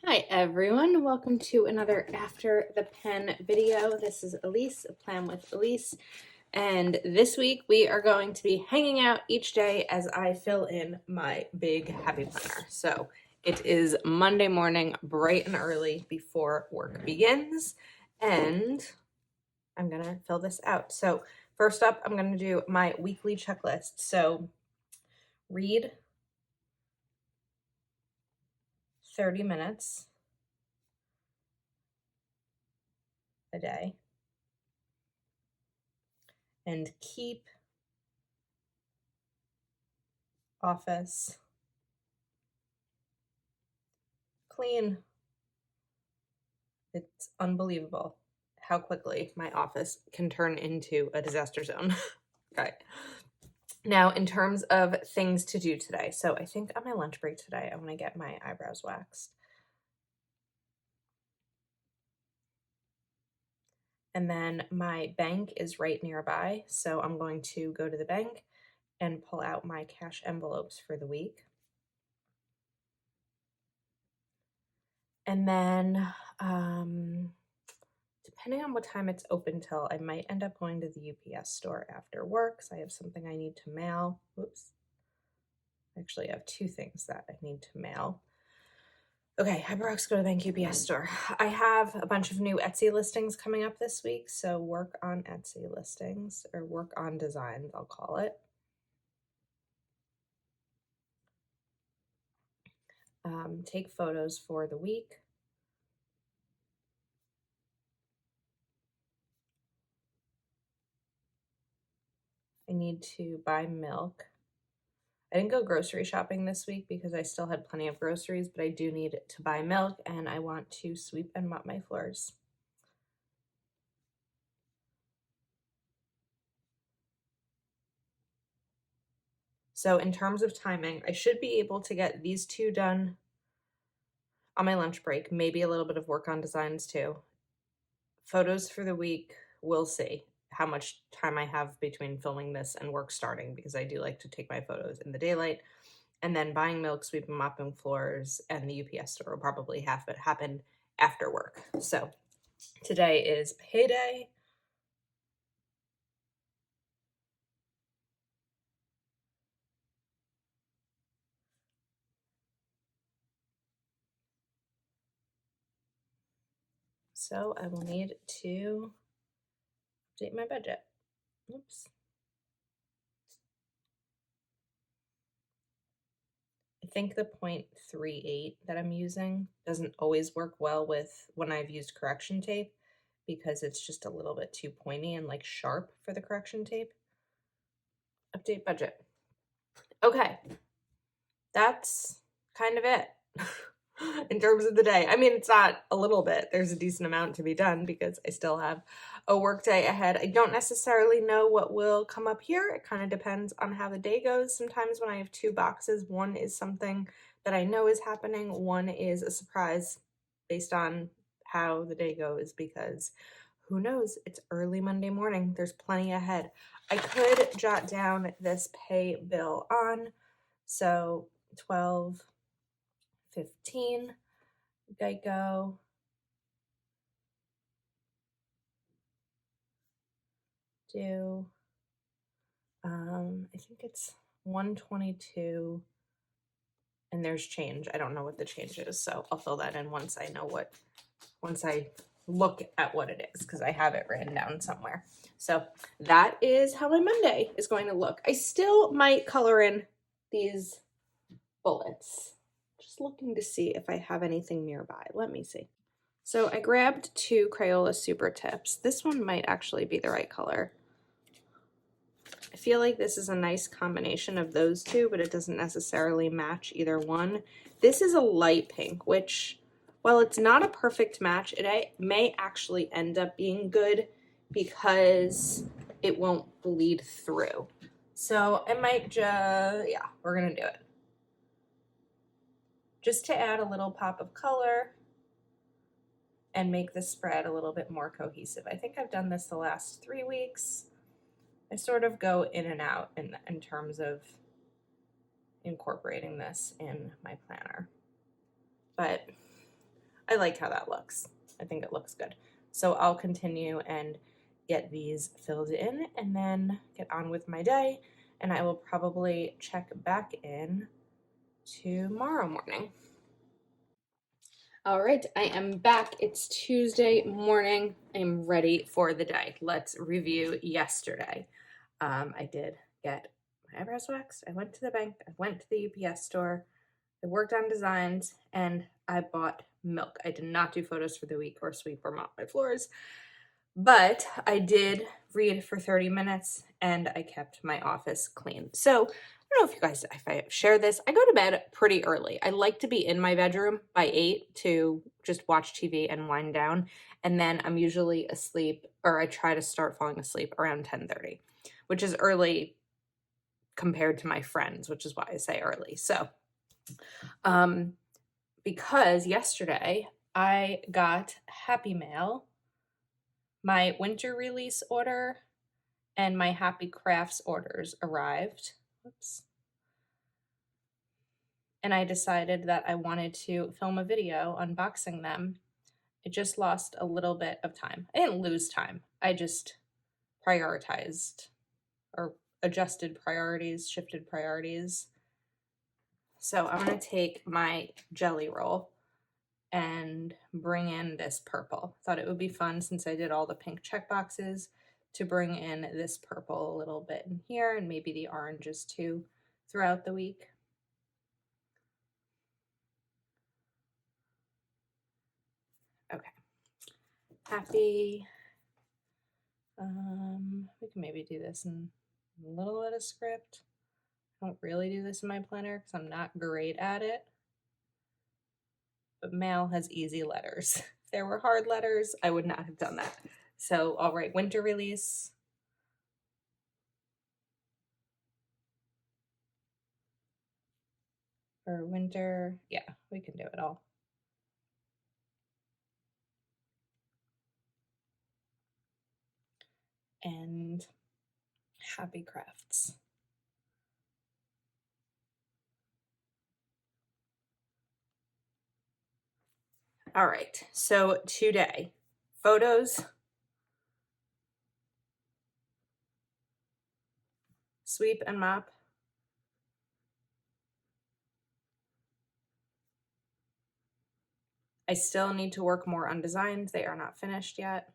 Hi everyone, welcome to another After the Pen video. This is Elise, a Plan with Elise, and this week we are going to be hanging out each day as I fill in my big happy planner. So it is Monday morning, bright and early before work begins, and I'm gonna fill this out. So first up, I'm gonna do my weekly checklist. So read 30 minutes a day and keep office clean. It's unbelievable how quickly my office can turn into a disaster zone. Okay. Now, in terms of things to do today, so I think on my lunch break today, I want to get my eyebrows waxed. And then my bank is right nearby, so I'm going to go to the bank and pull out my cash envelopes for the week. And then, depending on what time it's open till, I might end up going to the UPS store after work because I have something I need to mail. Whoops. Actually, I have two things that I need to mail. Okay, Hyperox, go to the bank UPS store. I have a bunch of new Etsy listings coming up this week, so work on Etsy listings, or work on designs, I'll call it. Take photos for the week. I need to buy milk. I didn't go grocery shopping this week because I still had plenty of groceries, but I do need to buy milk, and I want to sweep and mop my floors. So in terms of timing, I should be able to get these two done on my lunch break, maybe a little bit of work on designs too. Photos for the week, we'll see how much time I have between filming this and work starting, because I do like to take my photos in the daylight. And then buying milk, sweeping, mopping floors, and the UPS store will probably happen after work. So today is payday. So I will need to update my budget. Oops. I think the 0.38 that I'm using doesn't always work well with when I've used correction tape, because it's just a little bit too pointy and like sharp for the correction tape. Update budget. Okay, that's kind of it in terms of the day. I mean, it's not a little bit. There's a decent amount to be done because I still have a work day ahead. I don't necessarily know what will come up here. It kind of depends on how the day goes. Sometimes when I have two boxes, one is something that I know is happening, one is a surprise based on how the day goes, because who knows? It's early Monday morning. There's plenty ahead. I could jot down this pay bill on. So 12:15, Geico. Do I think it's 122, and there's change. I don't know what the change is, so I'll fill that in once I look at what it is, because I have it written down somewhere. So that is how my Monday is going to look. I still might color in these bullets. Just looking to see if I have anything nearby. Let me see. So I grabbed two Crayola Super Tips. This one might actually be the right color. I feel like this is a nice combination of those two, but it doesn't necessarily match either one. This is a light pink, which, while it's not a perfect match, it may actually end up being good because it won't bleed through. So I might yeah, we're gonna do it. Just to add a little pop of color and make the spread a little bit more cohesive. I think I've done this the last 3 weeks. I sort of go in and out in terms of incorporating this in my planner. But I like how that looks. I think it looks good. So I'll continue and get these filled in and then get on with my day. And I will probably check back in tomorrow morning. All right, I am back. It's Tuesday morning. I am ready for the day. Let's review yesterday. I did get my eyebrows waxed. I went to the bank. I went to the UPS store. I worked on designs and I bought milk. I did not do photos for the week or sweep or mop my floors, but I did read for 30 minutes and I kept my office clean. So I don't know if I share this, I go to bed pretty early. I like to be in my bedroom by 8 to just watch TV and wind down. And then I'm usually asleep, or I try to start falling asleep around 10:30, which is early compared to my friends, which is why I say early. So, because yesterday I got Happy Mail, my winter release order, and my Happy Crafts orders arrived. Oops. And I decided that I wanted to film a video unboxing them. I just lost a little bit of time. I didn't lose time. I just prioritized or adjusted priorities, shifted priorities. So I'm going to take my jelly roll and bring in this purple. Thought it would be fun since I did all the pink check boxes to bring in this purple a little bit in here and maybe the oranges too throughout the week. Okay. Happy. We can maybe do this in a little bit of script. I don't really do this in my planner because I'm not great at it. But mail has easy letters. If there were hard letters, I would not have done that. So I'll write winter release. Or winter. Yeah, we can do it all. And Happy Crafts. All right, so today, photos, sweep and mop, I still need to work more on designs. They are not finished yet.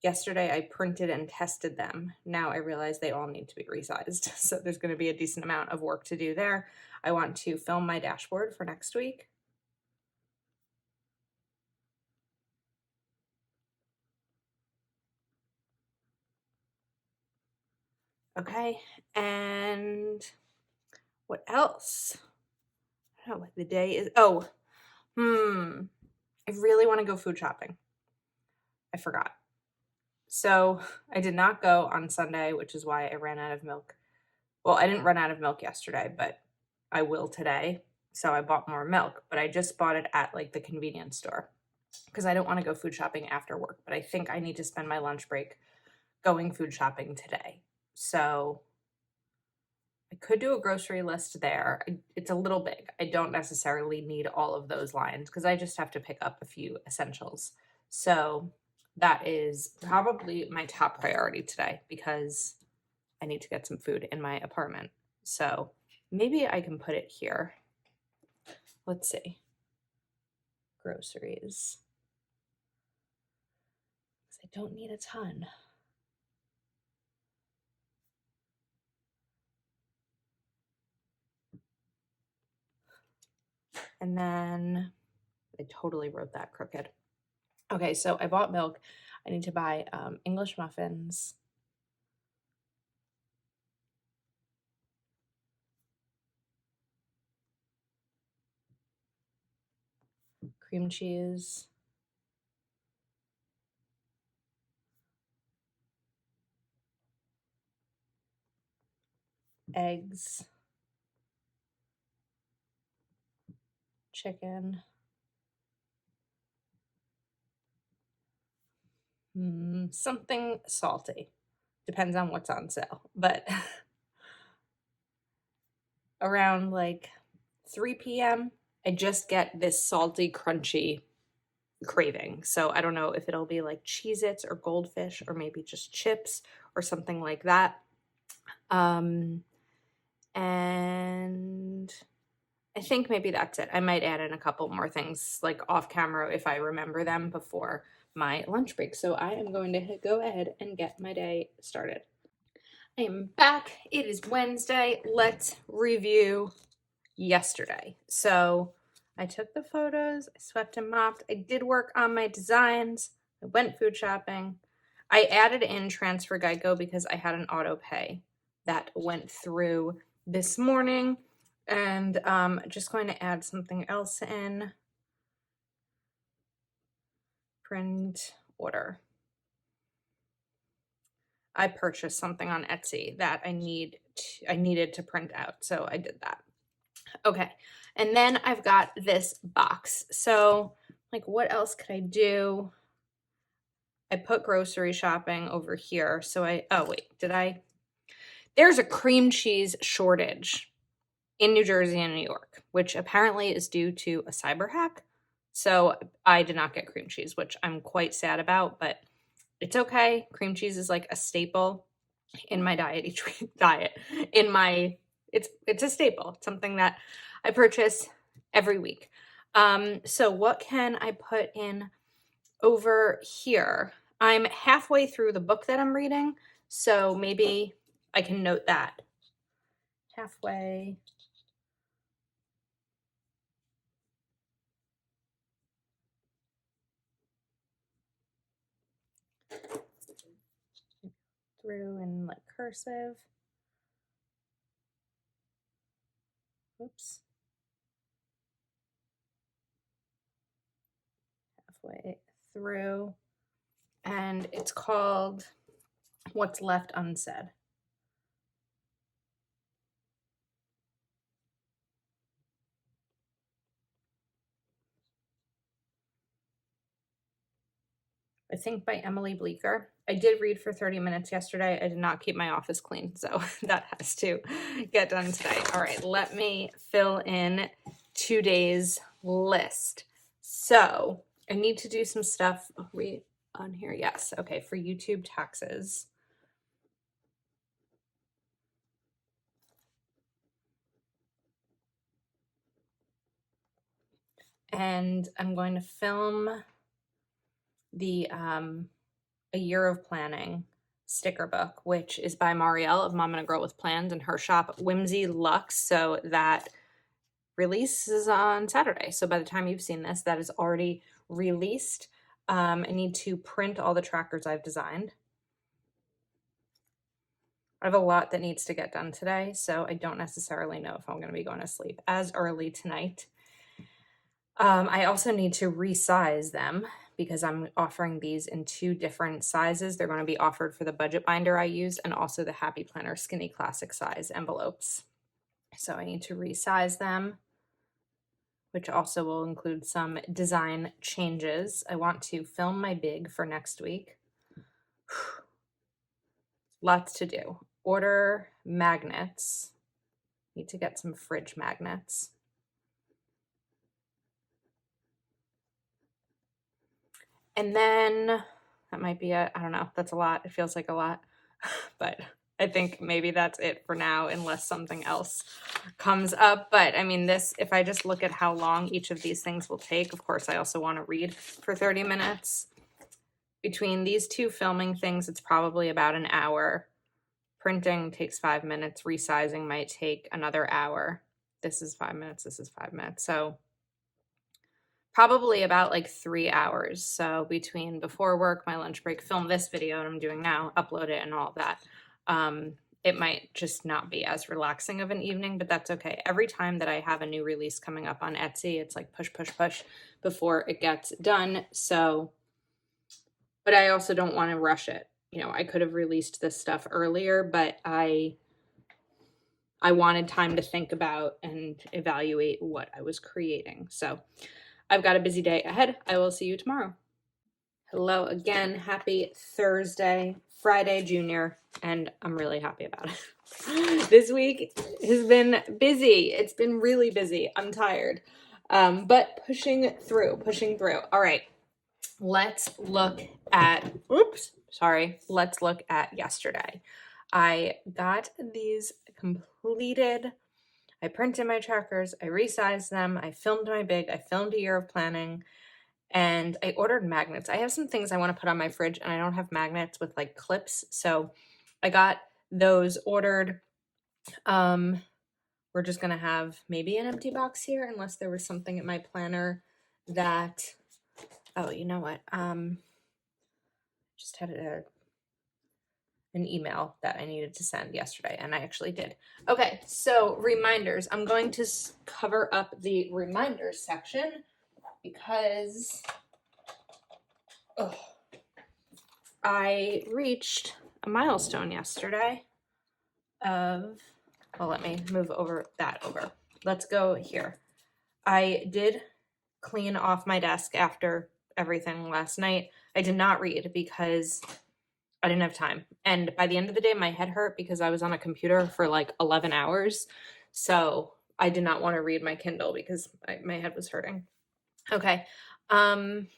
Yesterday I printed and tested them. Now I realize they all need to be resized. So there's going to be a decent amount of work to do there. I want to film my dashboard for next week. Okay, and what else? I don't know what the day is. Oh, I really want to go food shopping. I forgot. So I did not go on Sunday, which is why I ran out of milk. Well, I didn't run out of milk yesterday, but I will today. So I bought more milk, but I just bought it at like the convenience store because I don't want to go food shopping after work, but I think I need to spend my lunch break going food shopping today. So I could do a grocery list there. It's a little big. I don't necessarily need all of those lines because I just have to pick up a few essentials. So that is probably my top priority today because I need to get some food in my apartment. So maybe I can put it here. Let's see. Groceries. I don't need a ton. And then I totally wrote that crooked. Okay, so I bought milk. I need to buy English muffins, cream cheese, eggs, chicken, something salty. Depends on what's on sale, but around like 3 p.m. I just get this salty, crunchy craving. So I don't know if it'll be like Cheez-Its or Goldfish or maybe just chips or something like that. And I think maybe that's it. I might add in a couple more things like off camera if I remember them before my lunch break. So I am going to go ahead and get my day started. I am back. It is Wednesday. Let's review yesterday. So I took the photos, I swept and mopped. I did work on my designs. I went food shopping. I added in Transfer Geico because I had an auto pay that went through this morning. And just going to add something else in. Print order. I purchased something on Etsy that I needed to print out, so I did that. Okay, and then I've got this box. So, like, what else could I do? I put grocery shopping over here. So oh wait, there's a cream cheese shortage in New Jersey and New York, which apparently is due to a cyber hack. So I did not get cream cheese, which I'm quite sad about, but it's okay. Cream cheese is like a staple in my diet, each week diet. It's a staple. It's something that I purchase every week. So what can I put in over here? I'm halfway through the book that I'm reading, so maybe I can note that. Halfway. Through in like cursive. Oops. Halfway through. And it's called What's Left Unsaid. I think by Emily Bleeker. I did read for 30 minutes yesterday. I did not keep my office clean, so that has to get done today. All right, let me fill in today's list. So I need to do some stuff. Are we on here? Yes. Okay, for YouTube taxes. And I'm going to film the A Year of Planning sticker book, which is by Marielle of Mom and a Girl with Plans and her shop Whimsy Luxe. So that releases on Saturday. So by the time you've seen this, that is already released. I need to print all the trackers I've designed. I have a lot that needs to get done today, so I don't necessarily know if I'm going to be going to sleep as early tonight. I also need to resize them because I'm offering these in 2 different sizes. They're going to be offered for the budget binder I use and also the Happy Planner Skinny Classic size envelopes. So I need to resize them, which also will include some design changes. I want to film my big for next week. Lots to do. Order magnets. Need to get some fridge magnets. And then that might be it. I don't know. That's a lot. It feels like a lot. But I think maybe that's it for now, unless something else comes up. But I mean, if I just look at how long each of these things will take, of course, I also want to read for 30 minutes. Between these 2 filming things, it's probably about an hour. Printing takes 5 minutes. Resizing might take another hour. This is 5 minutes. This is 5 minutes. So probably about like 3 hours. So between before work, my lunch break, film this video that I'm doing now, upload it and all that. It might just not be as relaxing of an evening, but that's okay. Every time that I have a new release coming up on Etsy, it's like push, push, push before it gets done. So, but I also don't want to rush it. You know, I could have released this stuff earlier, but I wanted time to think about and evaluate what I was creating. So I've got a busy day ahead. I will see you tomorrow. Hello again. Happy Thursday, Friday Junior, and I'm really happy about it. This week has been busy. It's been really busy. I'm tired. But pushing through. All right. Let's look at, let's look at yesterday. I got these completed. I printed my trackers, I resized them, I filmed my big, I filmed a year of planning, and I ordered magnets. I have some things I want to put on my fridge, and I don't have magnets with like clips, so I got those ordered. We're just gonna have maybe an empty box here, unless there was something in my planner that, oh, you know what? Just had an email that I needed to send yesterday, and I actually did. Okay, so reminders. I'm going to cover up the reminders section because I reached a milestone yesterday of, well, let me move that over. Let's go here. I did clean off my desk after everything last night. I did not read because I didn't have time. And by the end of the day, my head hurt because I was on a computer for like 11 hours. So I did not want to read my Kindle because my head was hurting. Okay.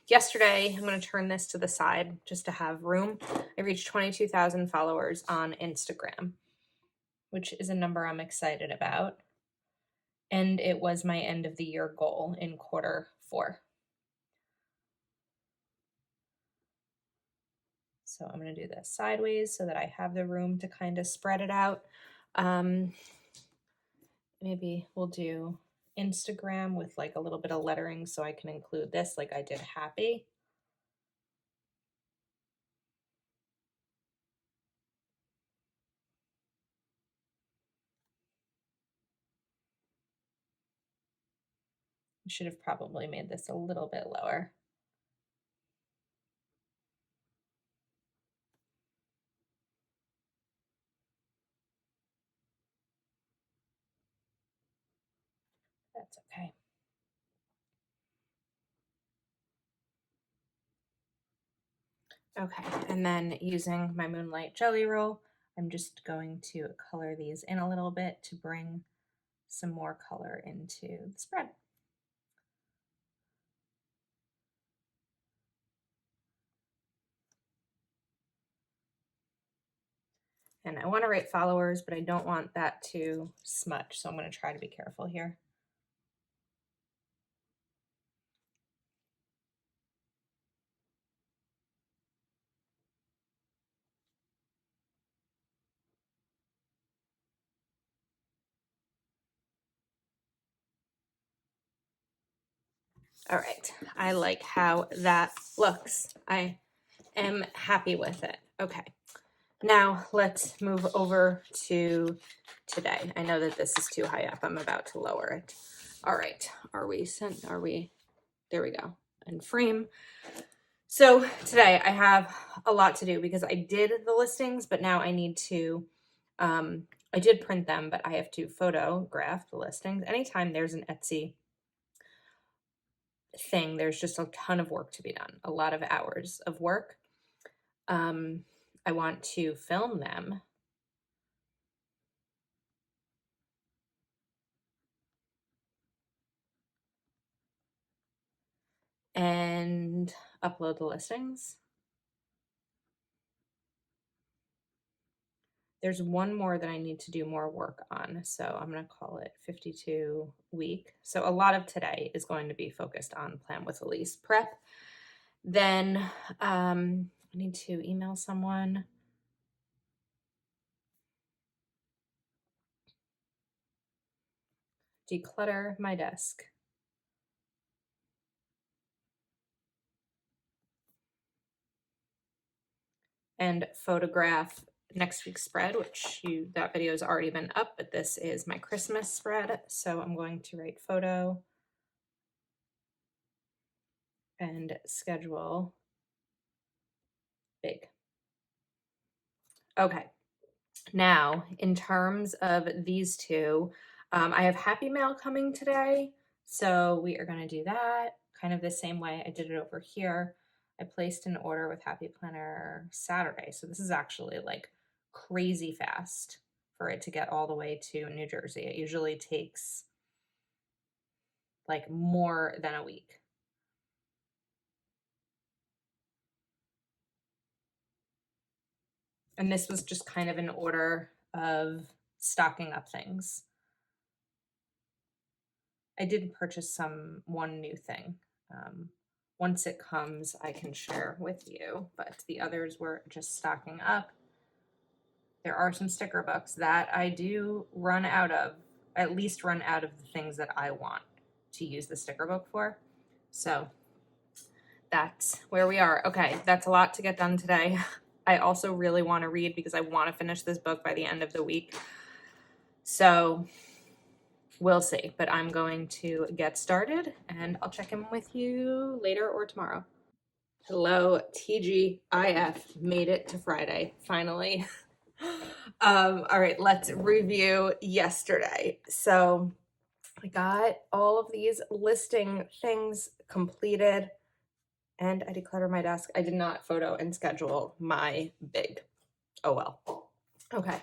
Yesterday, I'm going to turn this to the side just to have room. I reached 22,000 followers on Instagram, which is a number I'm excited about. And it was my end of the year goal in Q4. So I'm going to do this sideways so that I have the room to kind of spread it out. Maybe we'll do Instagram with like a little bit of lettering so I can include this like I did happy. I should have probably made this a little bit lower. That's okay. Okay, and then using my Moonlight Jelly Roll, I'm just going to color these in a little bit to bring some more color into the spread. And I want to write followers, but I don't want that to smudge, so I'm going to try to be careful here. All right, I like how that looks. I am happy with it. Okay, now let's move over to today. I know that this is too high up. I'm about to lower it. All right, are we, there we go, and frame. So today I have a lot to do because I did the listings, but now I need to, I did print them, but I have to photograph the listings. Anytime there's an Etsy thing, there's just a ton of work to be done, a lot of hours of work. I want to film them. And upload the listings. There's one more that I need to do more work on, so I'm going to call it 52 week. So a lot of today is going to be focused on Plan with Elise prep. Then I need to email someone. Declutter my desk. And photograph next week's spread, which that video has already been up, but this is my Christmas spread. So I'm going to write photo and schedule big. Okay. Now, in terms of these two, I have Happy Mail coming today. So we are going to do that kind of the same way I did it over here. I placed an order with Happy Planner Saturday. So this is actually like crazy fast for it to get all the way to New Jersey. It usually takes like more than a week. And this was just kind of in order of stocking up things. I did purchase one new thing. Once it comes, I can share with you, but the others were just stocking up. There are some sticker books that I do run out of, at least run out of the things that I want to use the sticker book for. So that's where we are. Okay, that's a lot to get done today. I also really want to read because I want to finish this book by the end of the week. So we'll see, but I'm going to get started and I'll check in with you later or tomorrow. Hello, TGIF, made it to Friday, finally. All right, let's review yesterday. So I got all of these listing things completed and I decluttered my desk. I did not photo and schedule my big. Oh well. Okay.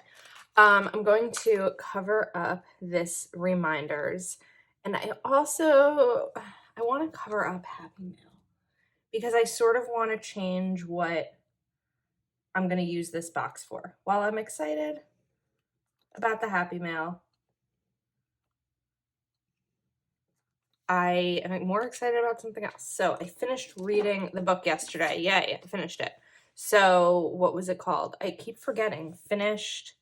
I'm going to cover up this reminders, and I want to cover up Happy Mail because I sort of want to change what I'm going to use this box for. While I'm excited about the Happy Mail, I am more excited about something else. So I finished reading the book yesterday. Yay, I finished it. So what was it called? I keep forgetting. Finished.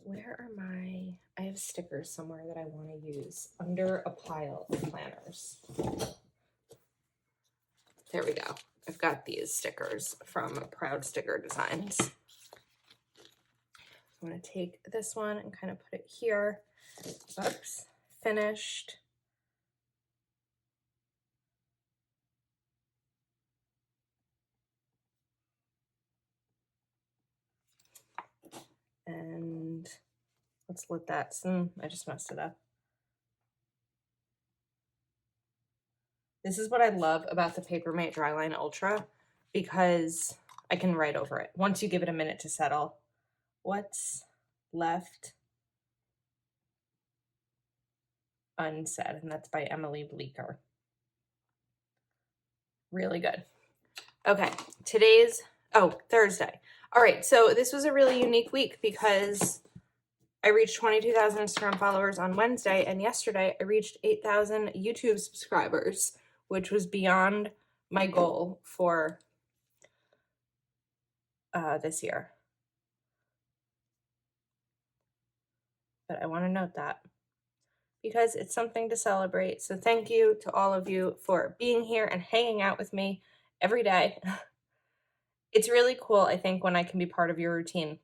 Where are I have stickers somewhere that I want to use under a pile of planners. There we go. I've got these stickers from Proud Sticker Designs. I'm going to take this one and kind of put it here. Oops. Finished. And let's let that, I just messed it up. This is what I love about the Papermate Dryline Ultra because I can write over it. Once you give it a minute to settle, what's left unsaid, and that's by Emily Bleeker. Really good. Okay, Thursday. All right, so this was a really unique week because I reached 22,000 Instagram followers on Wednesday, and yesterday I reached 8,000 YouTube subscribers, which was beyond my goal for this year. But I want to note that because it's something to celebrate. So thank you to all of you for being here and hanging out with me every day. It's really cool, I think, when I can be part of your routine.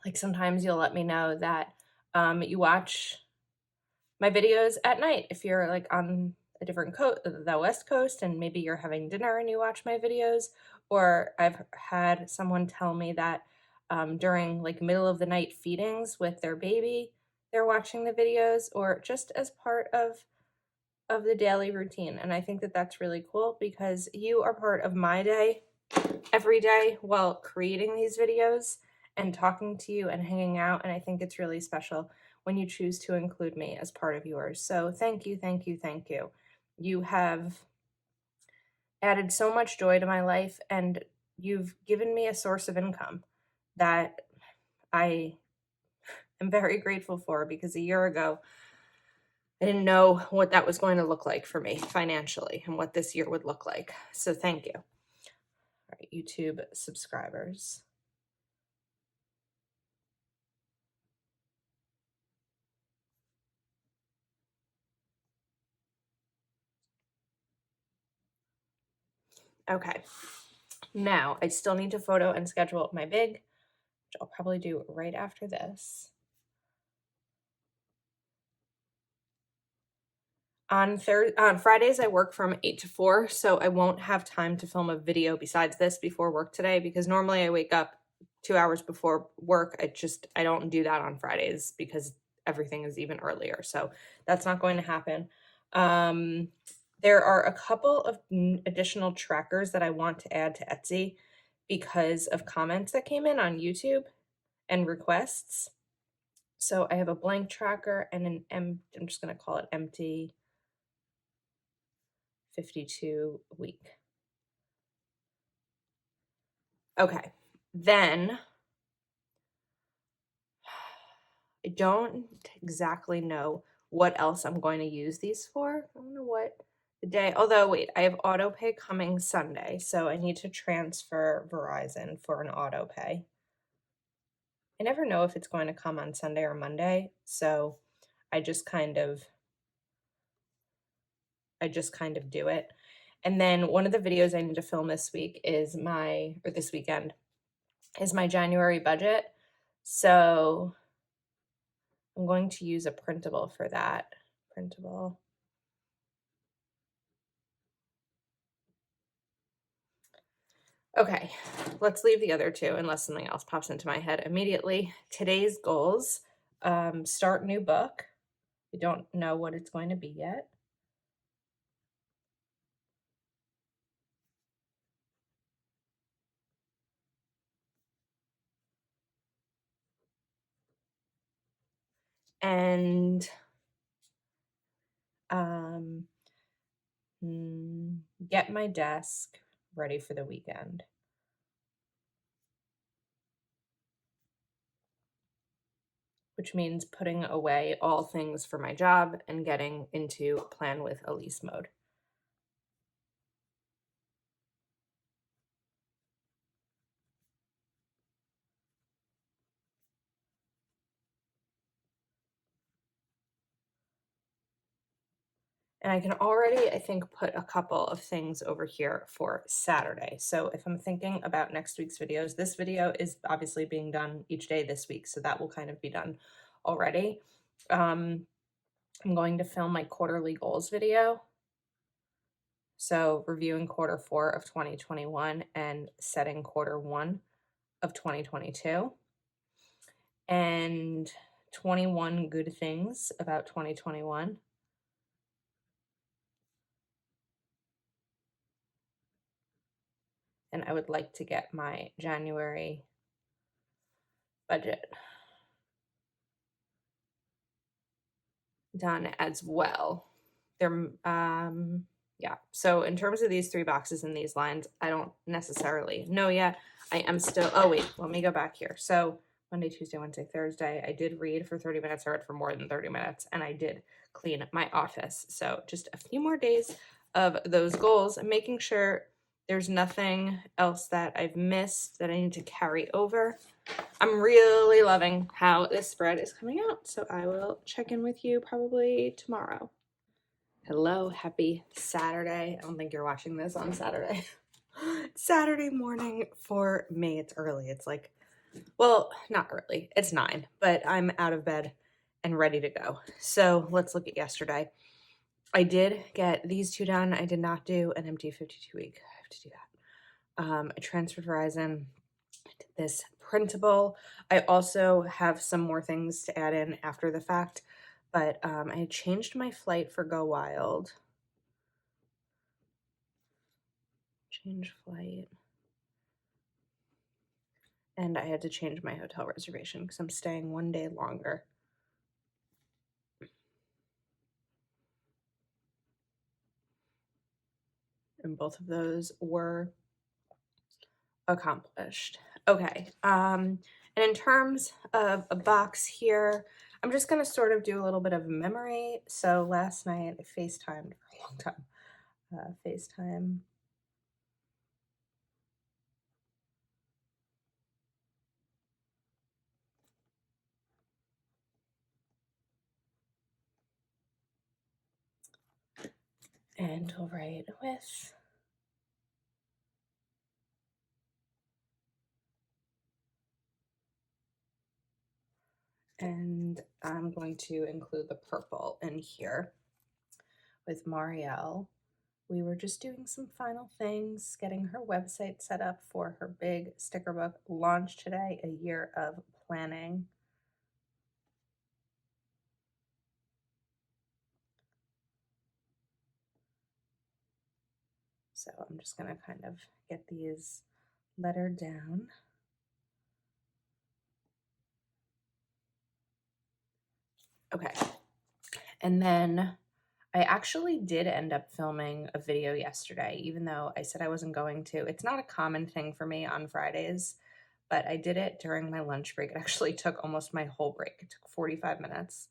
Like sometimes you'll let me know that you watch my videos at night if you're like on a different coast, the West Coast, and maybe you're having dinner and you watch my videos. Or I've had someone tell me that during like middle of the night feedings with their baby, they're watching the videos, or just as part of the daily routine. And I think that that's really cool because you are part of my day every day while creating these videos and talking to you and hanging out. And I think it's really special when you choose to include me as part of yours. So thank you, thank you, thank you. You have added so much joy to my life, and you've given me a source of income that I am very grateful for, because a year ago, I didn't know what that was going to look like for me financially and what this year would look like. So thank you. All right, YouTube subscribers. Okay, now I still need to photo and schedule my big, which I'll probably do right after this. On Fridays, I work from 8 to 4, so I won't have time to film a video besides this before work today, because normally I wake up 2 hours before work. I don't do that on Fridays because everything is even earlier, so that's not going to happen. There are a couple of additional trackers that I want to add to Etsy because of comments that came in on YouTube and requests. So I have a blank tracker and I'm just going to call it empty 52 week. Okay. Then I don't exactly know what else I'm going to use these for. I don't know what the day, although wait, I have auto pay coming Sunday, so I need to transfer Verizon for an auto pay. I never know if it's going to come on Sunday or Monday, so I just kind of do it. And then one of the videos I need to film this week is this weekend is my January budget. So I'm going to use a printable for that. Printable. Okay, let's leave the other two unless something else pops into my head immediately. Today's goals, start new book. We don't know what it's going to be yet. And um, get my desk ready for the weekend. Which means putting away all things for my job and getting into plan with Elise mode. And I can already, I think, put a couple of things over here for Saturday. So if I'm thinking about next week's videos, this video is obviously being done each day this week, so that will kind of be done already. I'm going to film my quarterly goals video. So reviewing quarter 4 of 2021 and setting quarter 1 of 2022. And 21 good things about 2021. And I would like to get my January budget done as well. Yeah. So in terms of these 3 boxes and these lines, I don't necessarily know yet. I am still, oh wait, let me go back here. So Monday, Tuesday, Wednesday, Thursday, I did read for 30 minutes, I read for more than 30 minutes, and I did clean my office. So just a few more days of those goals and making sure there's nothing else that I've missed that I need to carry over. I'm really loving how this spread is coming out, so I will check in with you probably tomorrow. Hello, happy Saturday. I don't think you're watching this on Saturday. Saturday morning for me. It's early. It's like, well, not early. It's 9, but I'm out of bed and ready to go. So let's look at yesterday. I did get these 2 done. I did not do an empty 52 week. I have to do that. I transferred Verizon. I did this printable. I also have some more things to add in after the fact, but I changed my flight for Go Wild. Change flight. And I had to change my hotel reservation because I'm staying 1 day longer. And both of those were accomplished. Okay. And in terms of a box here, I'm just going to sort of do a little bit of memory. So last night I FaceTimed for a long time. FaceTime. And we'll write with. And I'm going to include the purple in here with Marielle. We were just doing some final things, getting her website set up for her big sticker book launch today, a year of planning. So I'm just going to kind of get these lettered down. Okay. And then I actually did end up filming a video yesterday, even though I said I wasn't going to. It's not a common thing for me on Fridays, but I did it during my lunch break. It actually took almost my whole break. It took 45 minutes,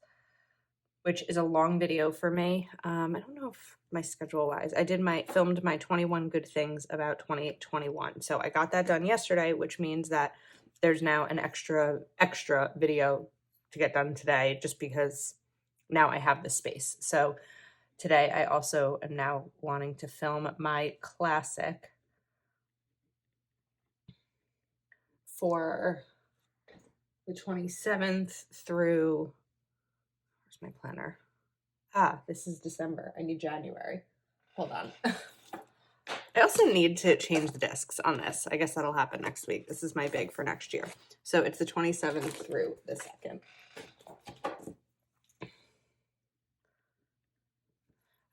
which is a long video for me. I don't know if my schedule wise, filmed my 21 good things about 2021. So I got that done yesterday, which means that there's now an extra video to get done today just because now I have the space. So today I also am now wanting to film my classic for the 27th through, where's my planner? This is December. I need January. Hold on. I also need to change the discs on this. I guess that'll happen next week. This is my big for next year. So it's the 27th through the 2nd.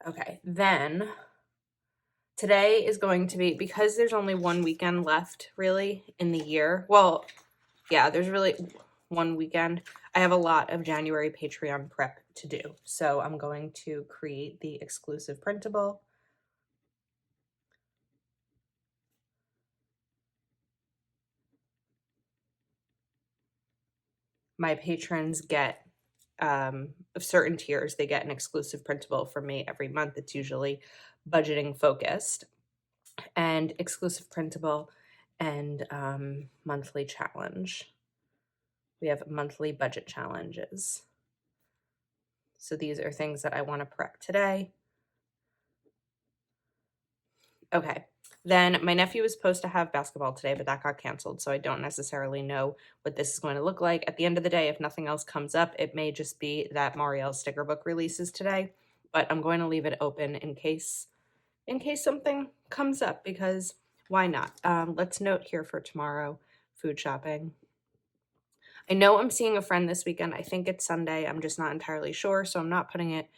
Okay, then today is going to be, because there's only one weekend left really in the year. Well, yeah, there's really one weekend. I have a lot of January Patreon prep to do. So I'm going to create the exclusive printable. My patrons get, of certain tiers, they get an exclusive printable from me every month. It's usually budgeting focused, and exclusive printable and monthly challenge. We have monthly budget challenges. So these are things that I want to prep today. Okay. Then my nephew was supposed to have basketball today, but that got canceled. So I don't necessarily know what this is going to look like. At the end of the day, if nothing else comes up, it may just be that Marielle's sticker book releases today, but I'm going to leave it open in case something comes up, because why not? Let's note here for tomorrow, food shopping. I know I'm seeing a friend this weekend. I think it's Sunday. I'm just not entirely sure. So I'm not putting it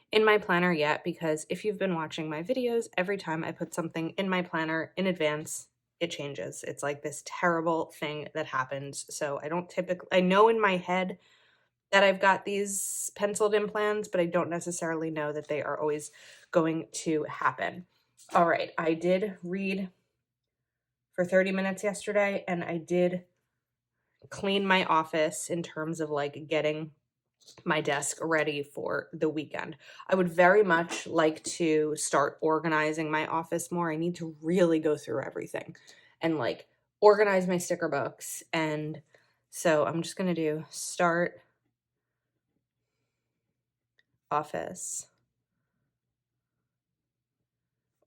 in my planner yet, because if you've been watching my videos, every time I put something in my planner in advance, it changes. It's like this terrible thing that happens. So I know in my head that I've got these penciled in plans, but I don't necessarily know that they are always going to happen. All right, I did read for 30 minutes yesterday, and I did clean my office in terms of like getting my desk ready for the weekend. I would very much like to start organizing my office more. I need to really go through everything and like organize my sticker books. And so I'm just going to do start office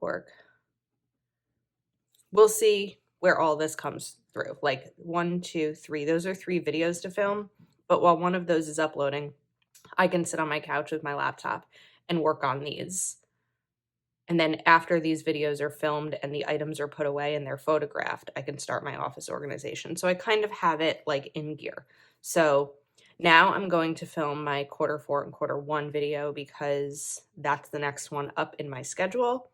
org. We'll see where all this comes through. Like 1, 2, 3. Those are 3 videos to film. But while one of those is uploading, I can sit on my couch with my laptop and work on these. And then after these videos are filmed and the items are put away and they're photographed, I can start my office organization. So I kind of have it like in gear. So now I'm going to film my Q4 and Q1 video, because that's the next one up in my schedule.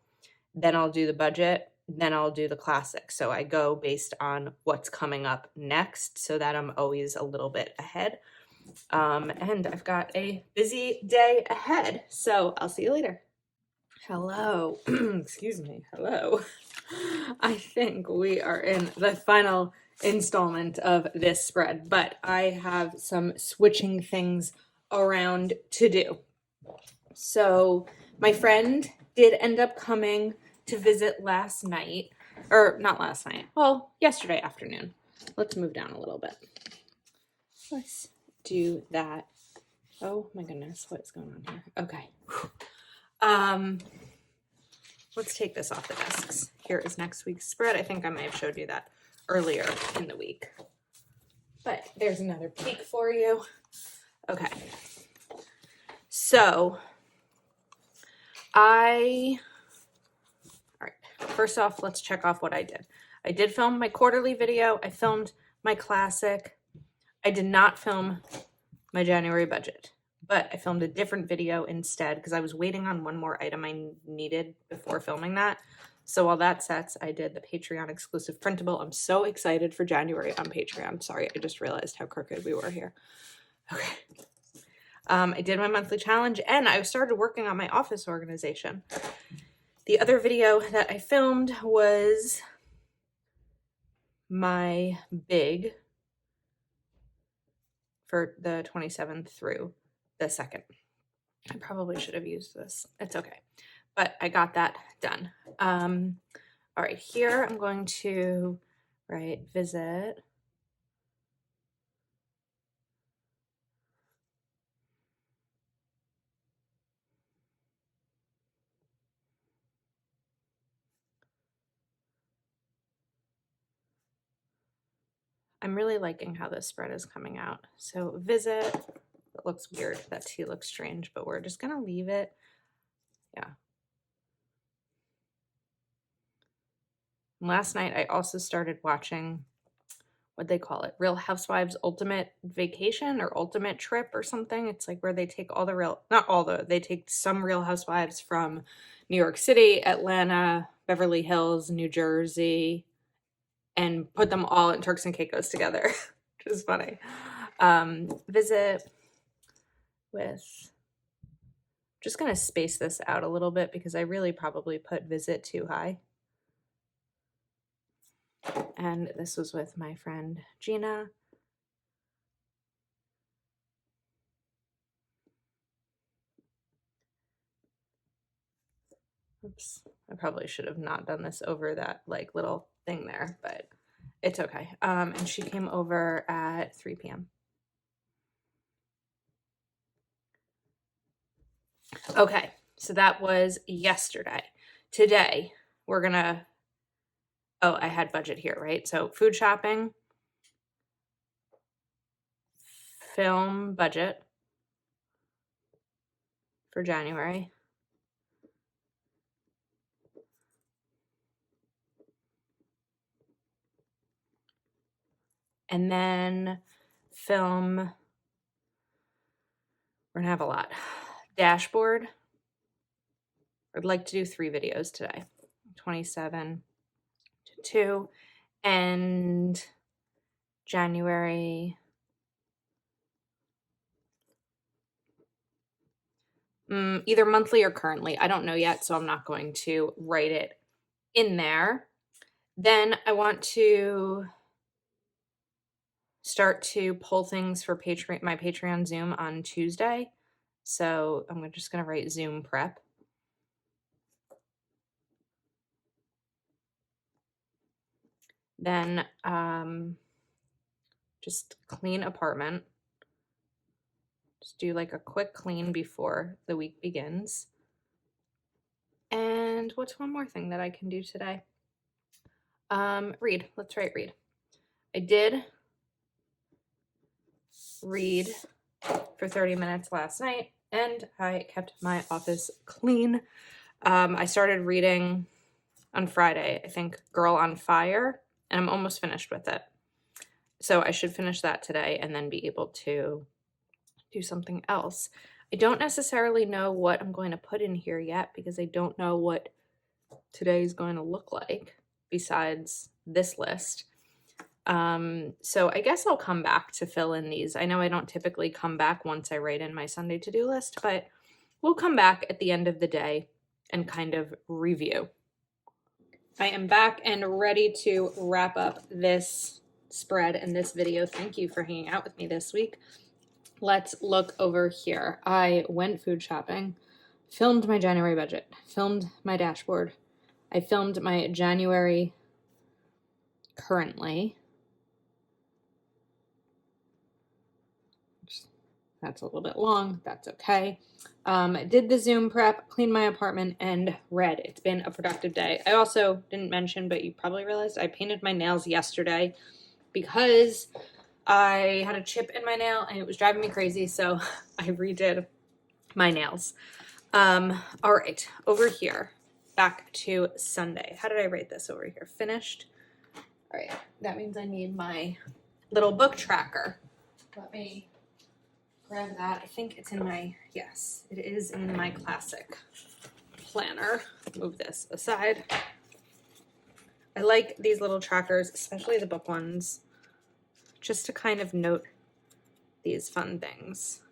Then I'll do the budget. Then I'll do the classic. So I go based on what's coming up next, so that I'm always a little bit ahead. And I've got a busy day ahead. So I'll see you later. Hello. Excuse me. Hello. I think we are in the final installment of this spread, but I have some switching things around to do. So my friend did end up coming to visit last night, or not last night, well, yesterday afternoon. Let's move down a little bit. Let's do that. Oh my goodness, what is going on here? Okay. Let's take this off the desks. Here is next week's spread. I think I may have showed you that earlier in the week, but there's another peek for you. Okay. So all right, first off, let's check off what I did. I did film my quarterly video. I filmed my classic. I did not film my January budget, but I filmed a different video instead because I was waiting on one more item I needed before filming that. So while that sets, I did the Patreon exclusive printable. I'm so excited for January on Patreon. Sorry, I just realized how crooked we were here. Okay. I did my monthly challenge and I started working on my office organization. The other video that I filmed was my big for the 27th through the 2nd. I probably should have used this. It's okay. But I got that done. All right, here I'm going to write visit. I'm really liking how this spread is coming out. So visit, it looks weird. That T looks strange, but we're just gonna leave it. Yeah. And last night I also started watching, what they call it, Real Housewives Ultimate Vacation or Ultimate Trip or something. It's like where they take all the they take some Real Housewives from New York City, Atlanta, Beverly Hills, New Jersey, and put them all in Turks and Caicos together, which is funny. Visit with, just gonna space this out a little bit because I really probably put visit too high. And this was with my friend Gina. Oops, I probably should have not done this over that like little thing there, but it's okay. And she came over at 3 p.m. Okay, so that was yesterday. Today, we're gonna, oh, I had budget here, right? So food shopping, film budget for January. And then film, we're gonna have a lot. Dashboard, I'd like to do 3 videos today, 27 to 2, and January, either monthly or currently. I don't know yet, so I'm not going to write it in there. Then I want to start to pull things for my Patreon Zoom on Tuesday. So I'm just going to write Zoom prep. Then just clean apartment. Just do like a quick clean before the week begins. And what's one more thing that I can do today? Read. Let's write read. I did read for 30 minutes last night and I kept my office clean. I started reading on Friday, I think, Girl on Fire, and I'm almost finished with it. So I should finish that today and then be able to do something else. I don't necessarily know what I'm going to put in here yet because I don't know what today is going to look like besides this list. So I guess I'll come back to fill in these. I know I don't typically come back once I write in my Sunday to-do list, but we'll come back at the end of the day and kind of review. I am back and ready to wrap up this spread and this video. Thank you for hanging out with me this week. Let's look over here. I went food shopping, filmed my January budget, filmed my dashboard. I filmed my January currently. That's a little bit long. That's okay. Did the Zoom prep, cleaned my apartment, and read. It's been a productive day. I also didn't mention, but you probably realized I painted my nails yesterday because I had a chip in my nail and it was driving me crazy, so I redid my nails. All right, over here, back to Sunday. How did I write this over here? Finished. All right, that means I need my little book tracker. Let me grab that. I think it's in my, yes, it is in my classic planner. Move this aside. I like these little trackers, especially the book ones, just to kind of note these fun things.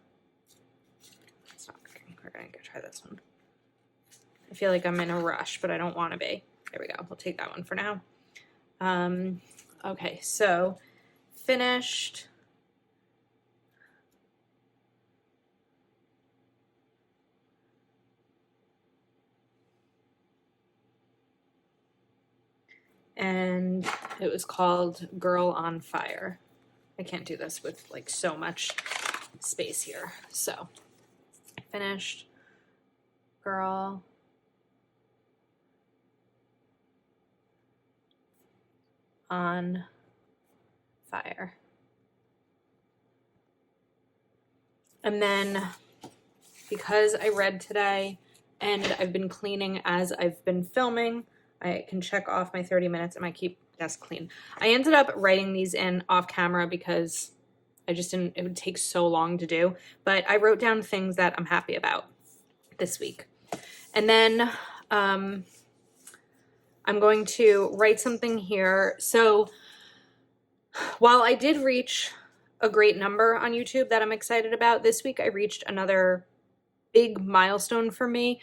right, go try this one. I feel like I'm in a rush, but I don't want to be. There we go. We'll take that one for now. Okay, so finished. And it was called Girl on Fire. I can't do this with like so much space here. So finished. Girl on Fire. And then because I read today and I've been cleaning as I've been filming, I can check off my 30 minutes and my keep desk clean. I ended up writing these in off camera because I just didn't, it would take so long to do, but I wrote down things that I'm happy about this week. And then I'm going to write something here. So while I did reach a great number on YouTube that I'm excited about, this week I reached another big milestone for me,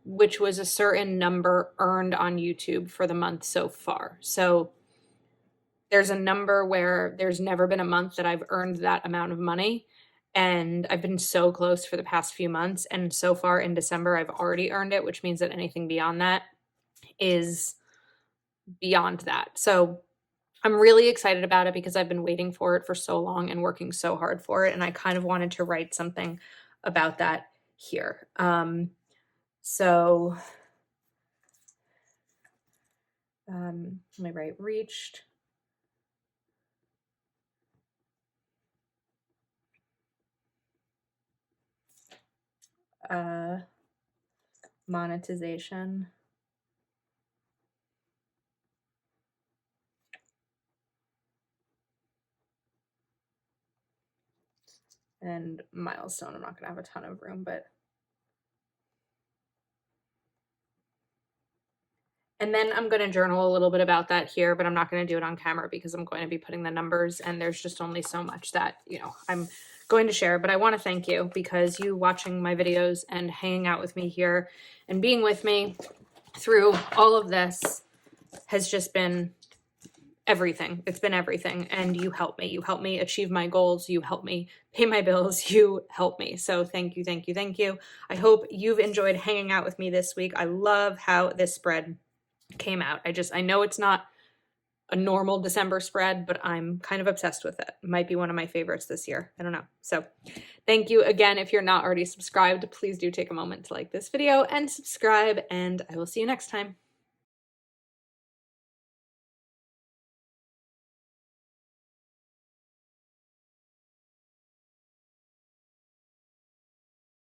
which was a certain number earned on YouTube for the month so far. So there's a number where there's never been a month that I've earned that amount of money. And I've been so close for the past few months. And so far in December, I've already earned it, which means that anything beyond that is beyond that. So I'm really excited about it because I've been waiting for it for so long and working so hard for it. And I kind of wanted to write something about that here. So let me write reached. Monetization. And milestone. I'm not going to have a ton of room, but. And then I'm going to journal a little bit about that here, but I'm not going to do it on camera because I'm going to be putting the numbers and there's just only so much that, you know, I'm going to share. But I want to thank you because you watching my videos and hanging out with me here and being with me through all of this has just been everything. It's been everything. And you help me. You help me achieve my goals. You help me pay my bills. You help me. So thank you, thank you, thank you. I hope you've enjoyed hanging out with me this week. I love how this spread came out. I know it's not a normal December spread, but I'm kind of obsessed with it. It might be one of my favorites this year. I don't know. So thank you again. If you're not already subscribed, please do take a moment to like this video and subscribe, and I will see you next time.